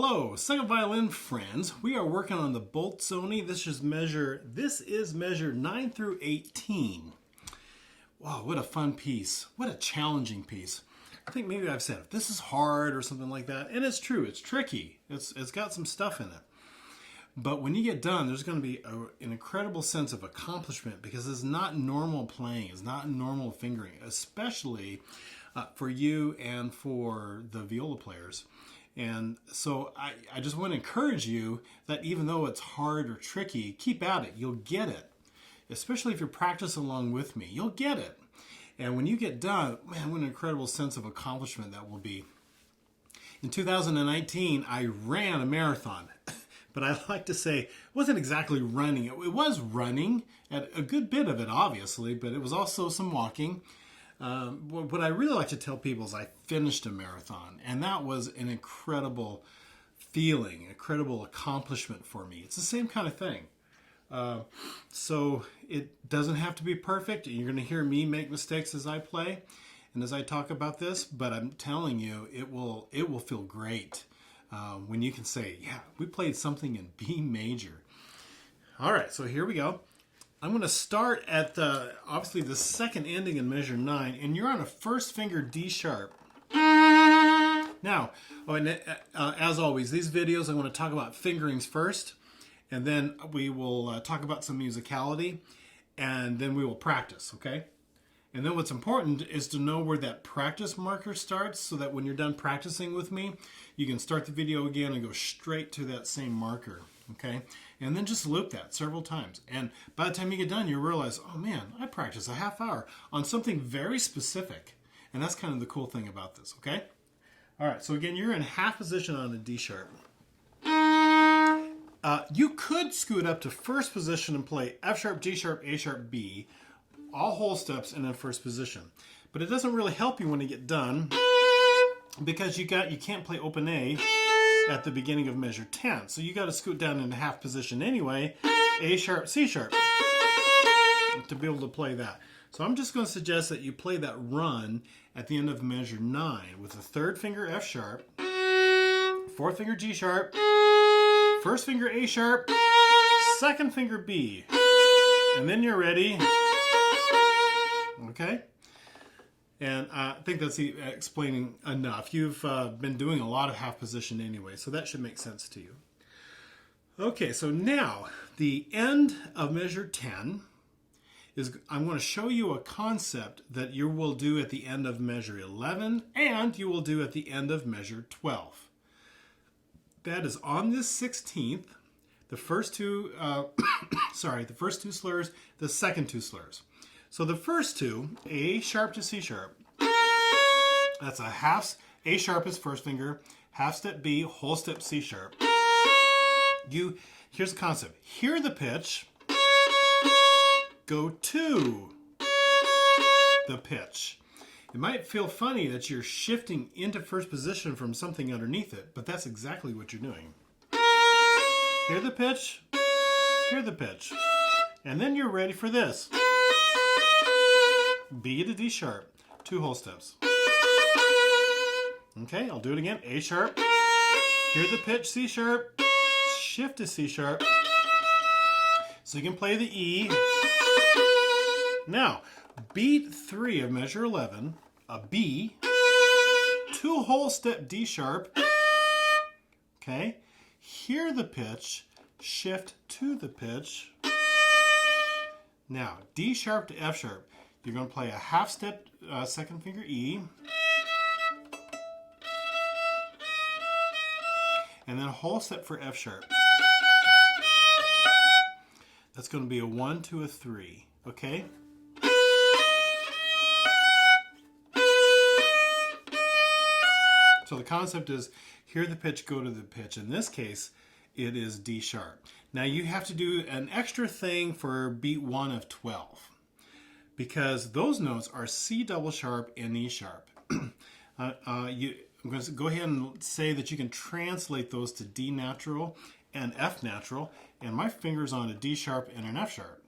Hello, second violin friends. We are working on the Bolzoni. This is measure 9 through 18. Wow, what a fun piece. What a challenging piece. I think maybe I've said this is hard or something like that. And it's true, it's tricky. It's got some stuff in it. But when you get done, there's going to be an incredible sense of accomplishment because it's not normal playing. It's not normal fingering, especially for you and for the viola players. And so I just want to encourage you that even though it's hard or tricky, keep at it. You'll get it. Especially if you practice along with me, you'll get it. And when you get done, man, what an incredible sense of accomplishment that will be. In 2019, I ran a marathon. But I like to say it wasn't exactly running. It was running, at a good bit of it, obviously, but it was also some walking. What I really like to tell people is I finished a marathon, and that was an incredible feeling, incredible accomplishment for me. It's the same kind of thing. So it doesn't have to be perfect. You're going to hear me make mistakes as I play and as I talk about this, but I'm telling you, it will feel great when you can say, yeah, we played something in B major. All right, so here we go. I'm going to start at obviously the second ending in measure 9, and you're on a first finger D sharp. Now, as always, these videos I'm going to talk about fingerings first, and then we will talk about some musicality, and then we will practice, okay? And then what's important is to know where that practice marker starts so that when you're done practicing with me, you can start the video again and go straight to that same marker, okay? And then just loop that several times. And by the time you get done, you realize, oh man, I practiced a half hour on something very specific. And that's kind of the cool thing about this, okay? All right, so again, you're in half position on a D sharp. You could scoot up to first position and play F sharp, G sharp, A sharp, B, all whole steps and in first position. But it doesn't really help you when you get done because you can't play open A at the beginning of measure 10. So you got to scoot down into half position anyway, A sharp, C sharp, to be able to play that. So I'm just going to suggest that you play that run at the end of measure 9 with the third finger F sharp, fourth finger G sharp, first finger A sharp, second finger B, and then you're ready. Okay? And I think that's explaining enough. You've been doing a lot of half position anyway, so that should make sense to you. Okay, so now the end of measure 10 is I'm going to show you a concept that you will do at the end of measure 11 and you will do at the end of measure 12. That is on this 16th, the first two, the first two slurs, the second two slurs. So the first two, A sharp to C sharp, that's a half, A sharp is first finger, half step B, whole step C sharp. Here's the concept. Hear the pitch, go to the pitch. It might feel funny that you're shifting into first position from something underneath it, but that's exactly what you're doing. Hear the pitch, and then you're ready for this. B to D sharp, 2 whole steps. Okay, I'll do it again. A sharp, hear the pitch, C sharp, shift to C sharp. So you can play the E. Now, beat 3 of measure 11, a B, 2 whole step D sharp. Okay, hear the pitch, shift to the pitch. Now, D sharp to F sharp. You're going to play a half step, second finger E, and then a whole step for F sharp. That's going to be a 1 to a 3, okay? So the concept is hear the pitch, go to the pitch. In this case, it is D sharp. Now you have to do an extra thing for beat 1 of 12. Because those notes are C double sharp and E sharp. I'm going to go ahead and say that you can translate those to D natural and F natural, and my finger's on a D sharp and an F sharp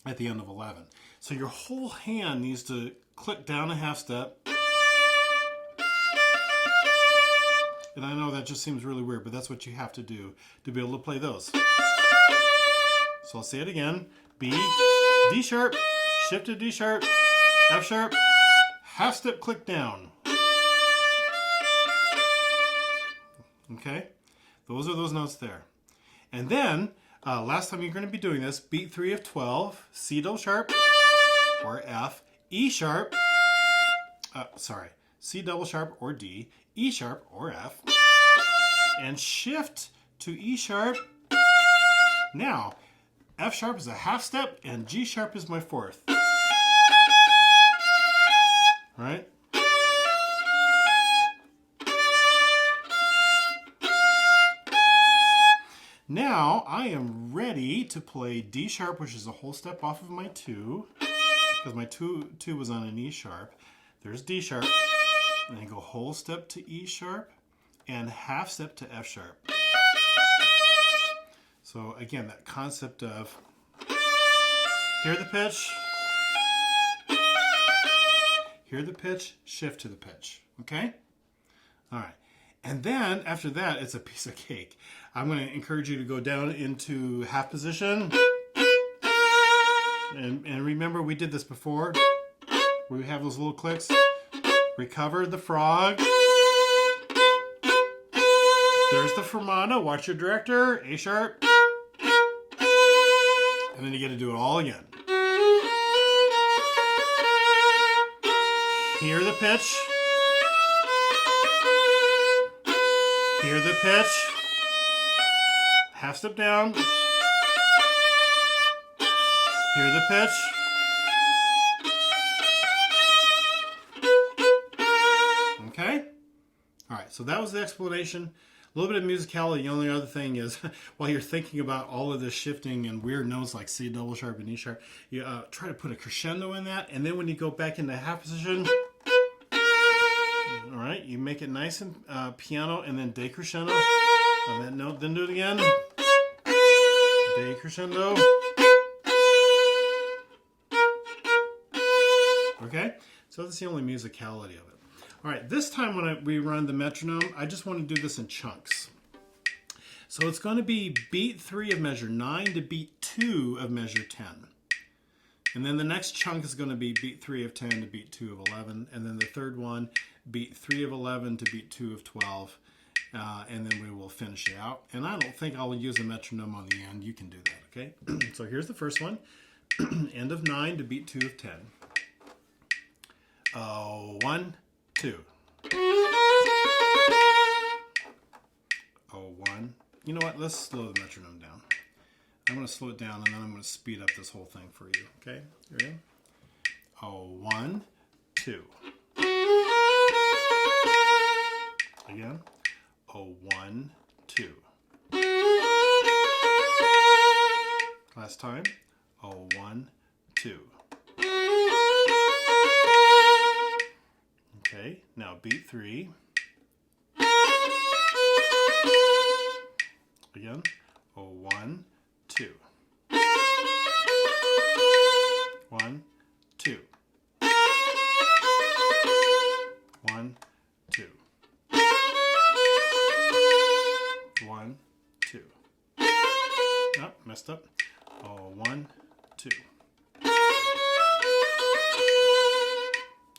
at the end of 11. So your whole hand needs to click down a half step And I know that just seems really weird, but that's what you have to do to be able to play those. So I'll say it again. B, D sharp, shift to D sharp, F sharp, half step click down. Okay, those are those notes there. And then, last time you're going to be doing this, beat 3 of 12, C double sharp or F, E sharp, C double sharp or D, E sharp or F, and shift to E sharp. Now, F sharp is a half step and G sharp is my fourth. All right? Now I am ready to play D sharp, which is a whole step off of my 2, because my 2 was on an E sharp. There's D sharp, and then go whole step to E sharp, and half step to F sharp. So again, that concept of hear the pitch, shift to the pitch, okay? All right. And then after that, it's a piece of cake. I'm going to encourage you to go down into half position. And remember, we did this before. We have those little clicks. Recover the frog. There's the fermata. Watch your director. A sharp. And then you get to do it all again. Hear the pitch. Hear the pitch. Half step down. Hear the pitch. Okay? All right, so that was the explanation. A little bit of musicality. The only other thing is, while you're thinking about all of this shifting and weird notes like C double sharp and E sharp, you try to put a crescendo in that, and then when you go back into half position, all right, you make it nice and piano, and then decrescendo on that note. Then do it again. Decrescendo. Okay, so that's the only musicality of it. All right, this time when we run the metronome, I just want to do this in chunks. So it's going to be beat 3 of measure 9 to beat 2 of measure 10. And then the next chunk is going to be beat 3 of 10 to beat 2 of 11. And then the third one, beat 3 of 11 to beat 2 of 12. And then we will finish it out. And I don't think I'll use a metronome on the end. You can do that, okay? So here's the first one. End of 9 to beat 2 of 10. 1, 2. 1. You know what? Let's slow the metronome down. I'm going to slow it down, and then I'm going to speed up this whole thing for you. Okay? Here we go. 1, 2. Again. 1, 2. Last time. 1, 2. Okay, now beat 3. Again. 1, 2. 1, 2. 1, 2. 1, 2. Oh, messed up. 1, 2.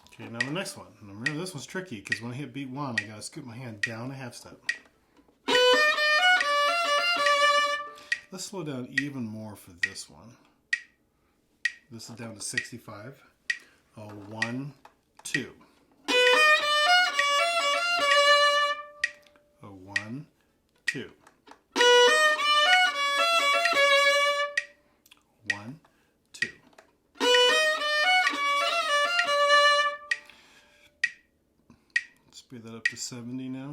Okay, now the next one. And remember, this one's tricky because when I hit beat 1, I gotta scoot my hand down a half step. Let's slow down even more for this one. This is down to 65. 1, 2. 1, 2. 1, 2. Speed that up to 70 now.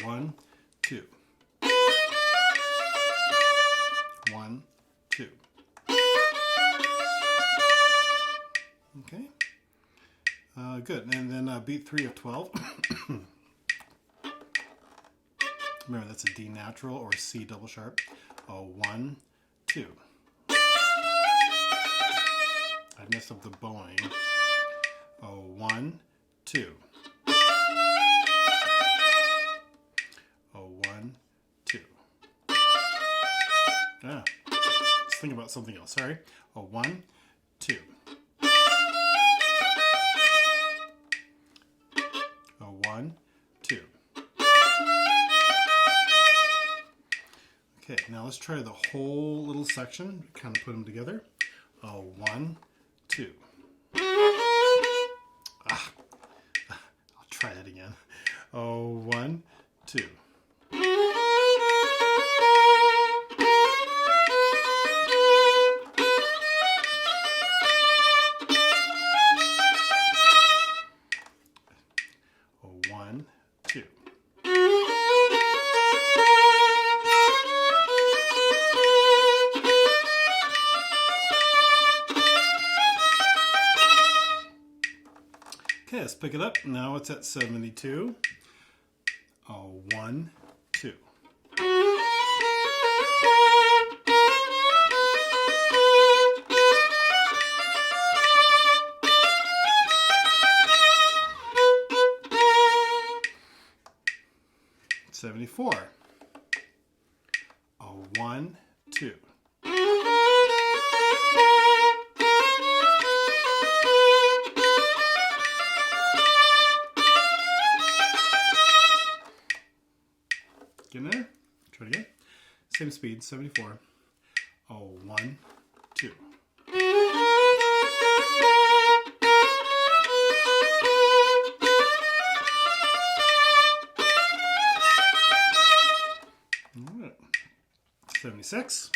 1, 2. 1, 2. Okay. Good. And then beat 3 of 12. Remember, that's a D natural or C double sharp. 1, 2. I messed up the bowing. 1, 2. about something else. Sorry. A 1, 2. A 1, 2. Okay, now let's try the whole little section. Kind of put them together. A 1, 2. I'll try that again. A 1, 2. A 1, 2. Okay, let's pick it up. Now it's at 72. A 1, 2. $74. A 1, 2. Get in there. Try it again. Same speed, 74. A 1, 2. All right. 76.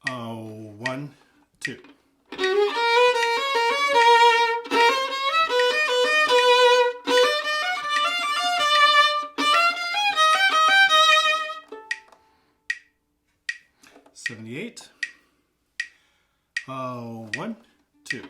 A 1, 2. $78. 1, 2.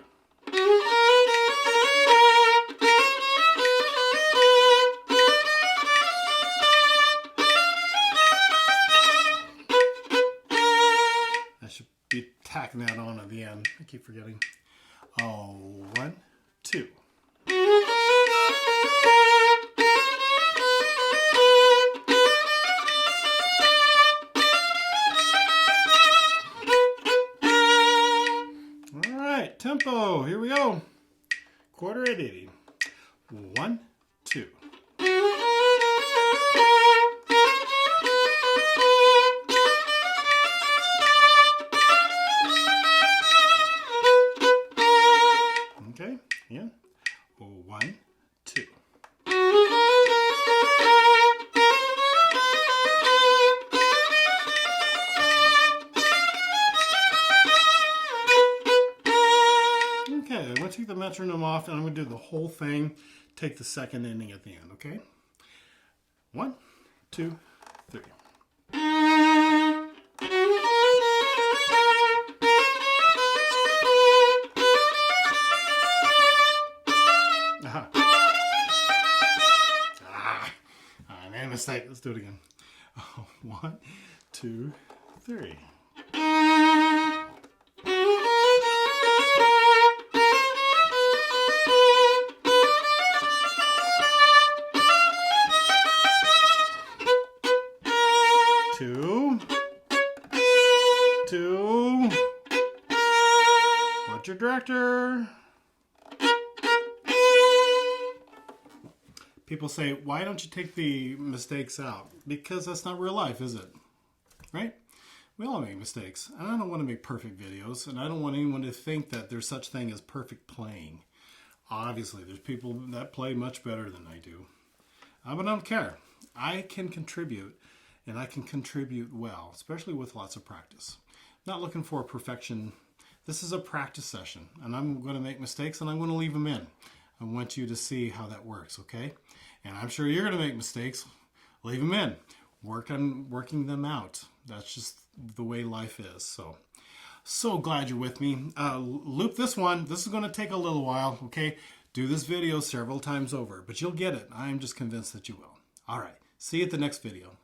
I should be tacking that on at the end. I keep forgetting. 1, 2. Tempo, here we go. Quarter at 80. 1, 2. Okay, yeah. 1, 2. Okay, I'm going to take the metronome off and I'm going to do the whole thing. Take the second ending at the end, okay? 1, 2, 3. I made a mistake. Let's do it again. 1, 2, 3. Two. What's your director? People say, why don't you take the mistakes out? Because that's not real life, is it? Right? We all make mistakes. And I don't want to make perfect videos. And I don't want anyone to think that there's such thing as perfect playing. Obviously, there's people that play much better than I do. But I don't care. I can contribute. And I can contribute well, especially with lots of practice. Not looking for perfection. This is a practice session, and I'm going to make mistakes, and I'm going to leave them in. I want you to see how that works, okay? And I'm sure you're going to make mistakes. Leave them in. Work on working them out. That's just the way life is. So glad you're with me. Loop this one. This is going to take a little while, okay? Do this video several times over, but you'll get it. I'm just convinced that you will. All right. See you at the next video.